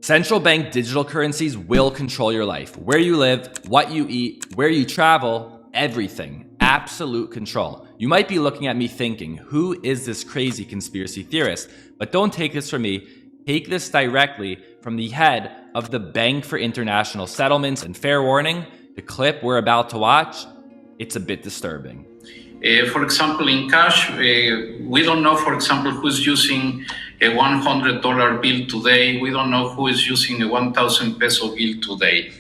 Central bank digital currencies will control your life. Where you live, what you eat, where you travel, everything. Absolute control. You might be looking at me thinking, who is this crazy conspiracy theorist? But don't take this from me. Take this directly from the head of the Bank for International Settlements. And fair warning, the clip we're about to watch, it's a bit disturbing. For example, in cash, we don't know, for example, who's using a $100 bill today. We don't know who is using a 1,000 peso bill today.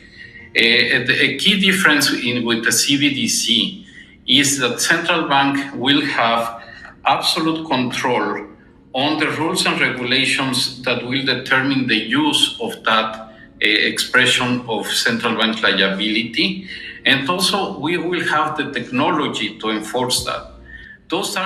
A key difference with the CBDC is that central bank will have absolute control on the rules and regulations that will determine the use of that expression of central bank liability. And also, we will have the technology to enforce that.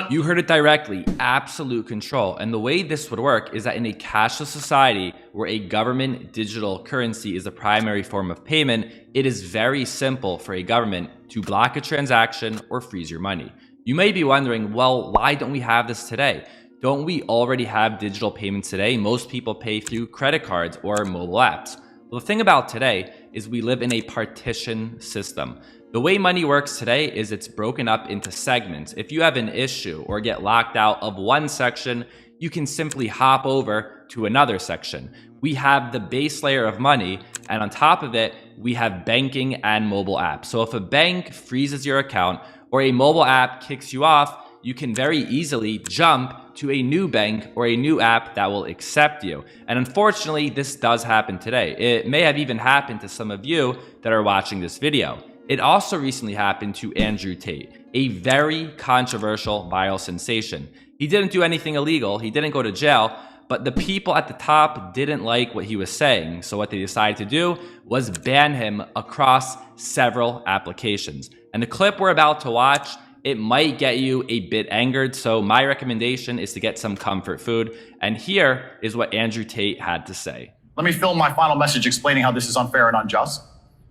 You heard it directly, absolute control. And the way this would work is that in a cashless society where a government digital currency is the primary form of payment, it is very simple for a government to block a transaction or freeze your money. You may be wondering, well, why don't we have this today? Don't we already have digital payments today? Most people pay through credit cards or mobile apps. Well, the thing about today is we live in a partition system. The way money works today is it's broken up into segments. If you have an issue or get locked out of one section, you can simply hop over to another section. We have the base layer of money, and on top of it, we have banking and mobile apps. So if a bank freezes your account or a mobile app kicks you off, you can very easily jump to a new bank or a new app that will accept you. And unfortunately, this does happen today. It may have even happened to some of you that are watching this video. It also recently happened to Andrew Tate, a very controversial viral sensation. He didn't do anything illegal, he didn't go to jail, but the people at the top didn't like what he was saying. So what they decided to do was ban him across several applications. And the clip we're about to watch, it might get you a bit angered, so my recommendation is to get some comfort food. And here is what Andrew Tate had to say. Let me film my final message explaining how this is unfair and unjust.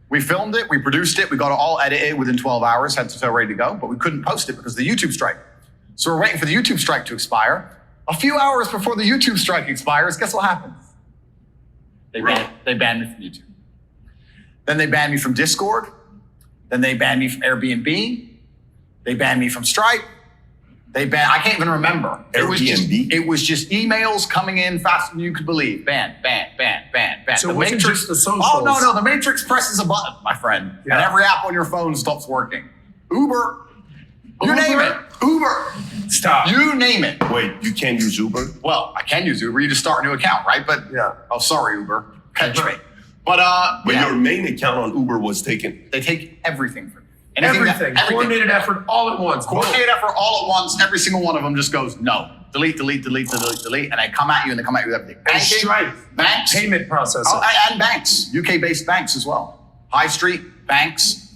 We filmed it, we produced it, we got it all edited within 12 hours, had it ready to go, but we couldn't post it because of the YouTube strike. So we're waiting for the YouTube strike to expire. A few hours before the YouTube strike expires, guess what happens? They banned me from YouTube. Then they banned me from Discord. Then they banned me from Airbnb. They banned me from Stripe. I can't even remember. It was just emails coming in faster than you could believe. Ban. So it wasn't just the socials. Oh, no, the Matrix presses a button, my friend. Yeah. And every app on your phone stops working. Uber. You name it. Uber. Stop. You name it. Wait, you can't use Uber? Well, I can use Uber. You just start a new account, right? But, yeah. Oh, sorry, Uber. Catch me. But your main account on Uber was taken. They take everything from you. Everything. Coordinated effort all at once. Coordinated effort all at once. Every single one of them just goes, no. Delete. And they come at you with everything. And Stripe. Banks. Payment processing. Oh, and banks. UK-based banks as well. High Street, banks.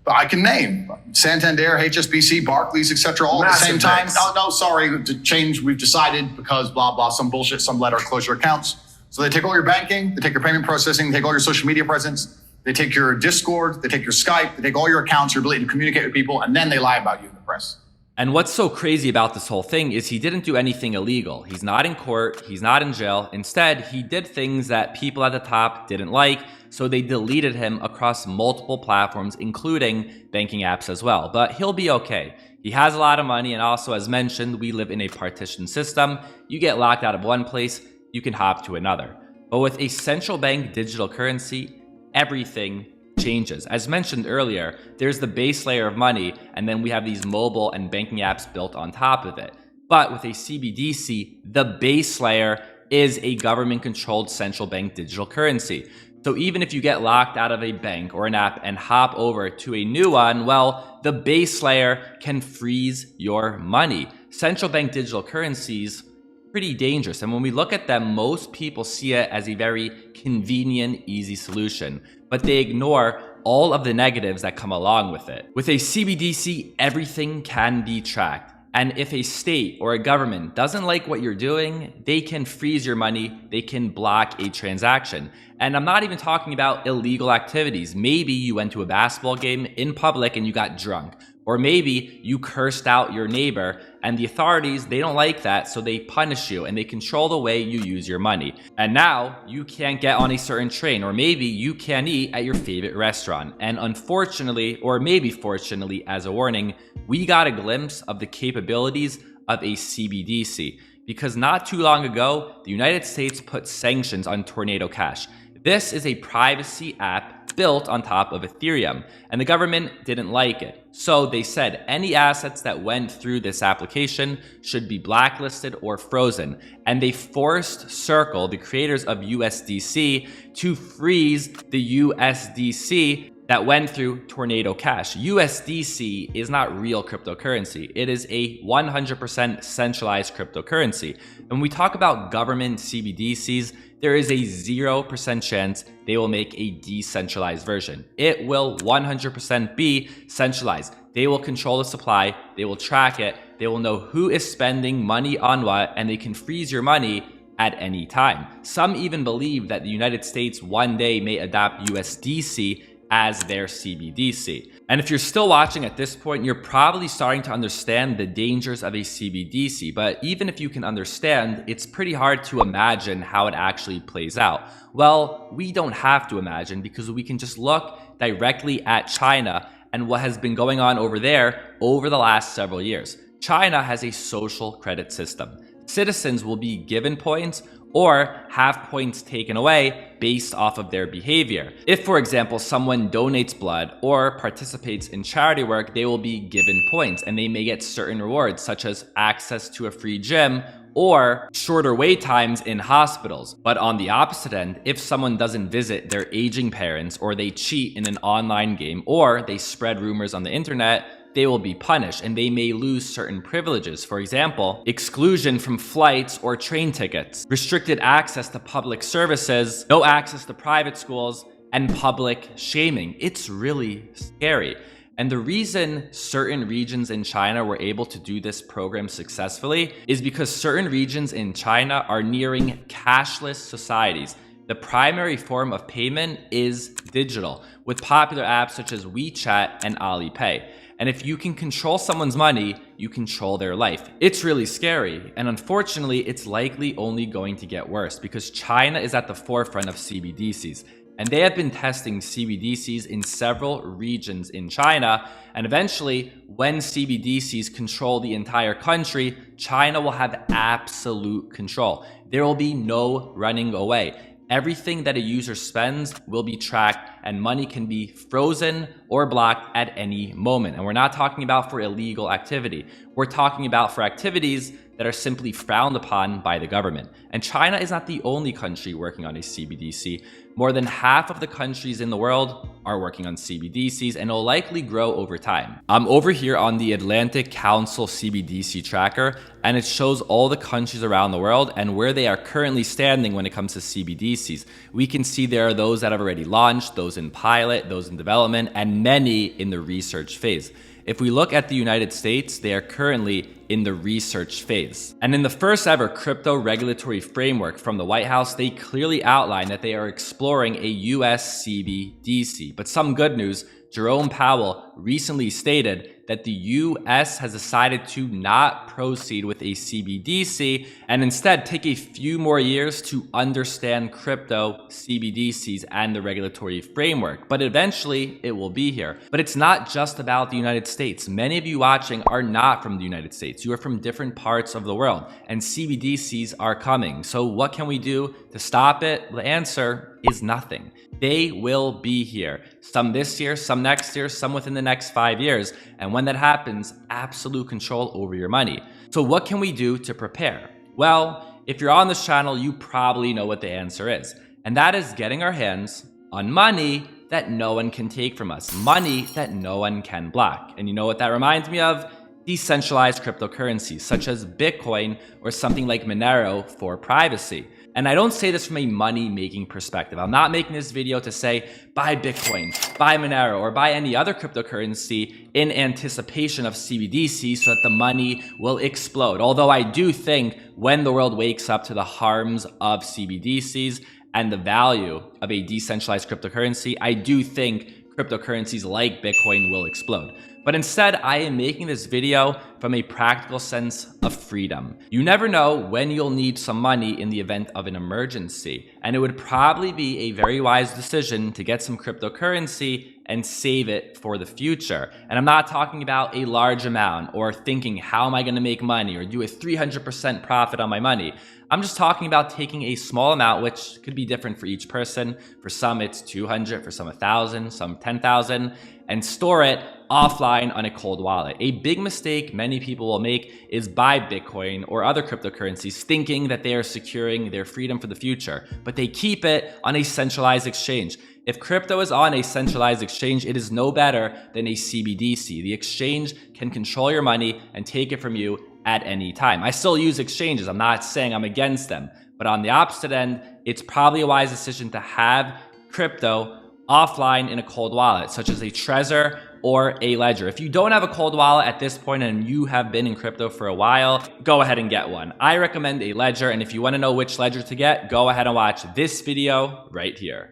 But I can name Santander, HSBC, Barclays, etc. all at the same time. Banks. Oh, no, sorry. To change, we've decided because blah, blah, some bullshit, some letter, close your accounts. So they take all your banking, they take your payment processing, they take all your social media presence, they take your Discord, they take your Skype, they take all your accounts, your ability to communicate with people, and then they lie about you in the press. And what's so crazy about this whole thing is he didn't do anything illegal. He's not in court, he's not in jail. Instead, he did things that people at the top didn't like, so they deleted him across multiple platforms, including banking apps as well. But he'll be okay. He has a lot of money, and also, as mentioned, we live in a partition system. You get locked out of one place, you can hop to another. But with a central bank digital currency, everything changes. As mentioned earlier, there's the base layer of money, and then we have these mobile and banking apps built on top of it. But with a CBDC, the base layer is a government-controlled central bank digital currency. So even if you get locked out of a bank or an app and hop over to a new one, well, the base layer can freeze your money. Central bank digital currencies, pretty dangerous. And when we look at them, most people see it as a very convenient, easy solution, but they ignore all of the negatives that come along with it. With a CBDC, everything can be tracked. And if a state or a government doesn't like what you're doing, they can freeze your money, they can block a transaction. And I'm not even talking about illegal activities. Maybe you went to a basketball game in public and you got drunk. Or maybe you cursed out your neighbor and the authorities, they don't like that, so they punish you and they control the way you use your money. And now you can't get on a certain train, or maybe you can't eat at your favorite restaurant. And unfortunately, or maybe fortunately as a warning, we got a glimpse of the capabilities of a CBDC. Because not too long ago, the United States put sanctions on Tornado Cash. This is a privacy app built on top of Ethereum, and the government didn't like it. So they said any assets that went through this application should be blacklisted or frozen. And they forced Circle, the creators of USDC, to freeze the USDC that went through Tornado Cash. USDC is not real cryptocurrency. It is a 100% centralized cryptocurrency. And when we talk about government CBDCs, there is a 0% chance they will make a decentralized version. It will 100% be centralized. They will control the supply, they will track it, they will know who is spending money on what, and they can freeze your money at any time. Some even believe that the United States one day may adopt USDC as their CBDC. And if you're still watching at this point, you're probably starting to understand the dangers of a CBDC. But even if you can understand, it's pretty hard to imagine how it actually plays out. Well, we don't have to imagine, because we can just look directly at China and what has been going on over there over the last several years. China has a social credit system. Citizens will be given points or have points taken away based off of their behavior. If, for example, someone donates blood or participates in charity work, they will be given points and they may get certain rewards, such as access to a free gym or shorter wait times in hospitals. But on the opposite end, if someone doesn't visit their aging parents, or they cheat in an online game, or they spread rumors on the internet, they will be punished and they may lose certain privileges. For example, exclusion from flights or train tickets, restricted access to public services, no access to private schools, and public shaming. It's really scary. And the reason certain regions in China were able to do this program successfully is because certain regions in China are nearing cashless societies. The primary form of payment is digital, with popular apps such as WeChat and Alipay. And if you can control someone's money, you control their life. It's really scary. And unfortunately, it's likely only going to get worse, because China is at the forefront of CBDCs. And they have been testing CBDCs in several regions in China. And eventually, when CBDCs control the entire country, China will have absolute control. There will be no running away. Everything that a user spends will be tracked, and money can be frozen or blocked at any moment. And we're not talking about for illegal activity. We're talking about for activities that are simply frowned upon by the government. And China is not the only country working on a CBDC. More than half of the countries in the world are working on CBDCs, and will likely grow over time. I'm over here on the Atlantic Council CBDC tracker, and it shows all the countries around the world and where they are currently standing when it comes to CBDCs. We can see there are those that have already launched, those in pilot, those in development, and many in the research phase. If we look at the United States, they are currently in the research phase. And in the first ever crypto regulatory framework from the White House, they clearly outline that they are exploring a US CBDC. But some good news, Jerome Powell recently stated that the US has decided to not proceed with a CBDC and instead take a few more years to understand crypto, CBDCs, and the regulatory framework. But eventually it will be here. But it's not just about the United States. Many of you watching are not from the United States. You are from different parts of the world, and CBDCs are coming. So what can we do to stop it? The answer is nothing. They will be here. Some this year, some next year, some within the next 5 years. And when that happens, absolute control over your money. So what can we do to prepare? Well, if you're on this channel, you probably know what the answer is. And that is getting our hands on money that no one can take from us. Money that no one can block. And you know what that reminds me of? Decentralized cryptocurrencies, such as Bitcoin or something like Monero for privacy. And I don't say this from a money-making perspective. I'm not making this video to say, buy Bitcoin, buy Monero, or buy any other cryptocurrency in anticipation of CBDC so that the money will explode. Although I do think when the world wakes up to the harms of CBDCs and the value of a decentralized cryptocurrency, I do think cryptocurrencies like Bitcoin will explode. But instead, I am making this video from a practical sense of freedom. You never know when you'll need some money in the event of an emergency, and it would probably be a very wise decision to get some cryptocurrency and save it for the future. And I'm not talking about a large amount or thinking, how am I going to make money or do a 300% profit on my money? I'm just talking about taking a small amount, which could be different for each person. For some, it's 200, for some 1,000, some 10,000, and store it offline on a cold wallet. A big mistake many people will make is buy Bitcoin or other cryptocurrencies thinking that they are securing their freedom for the future, but they keep it on a centralized exchange. If crypto is on a centralized exchange, it is no better than a CBDC. The exchange can control your money and take it from you at any time. I still use exchanges. I'm not saying I'm against them, but on the opposite end, it's probably a wise decision to have crypto offline in a cold wallet, such as a Trezor or a Ledger. If you don't have a cold wallet at this point and you have been in crypto for a while, go ahead and get one. I recommend a Ledger, and if you want to know which Ledger to get, go ahead and watch this video right here.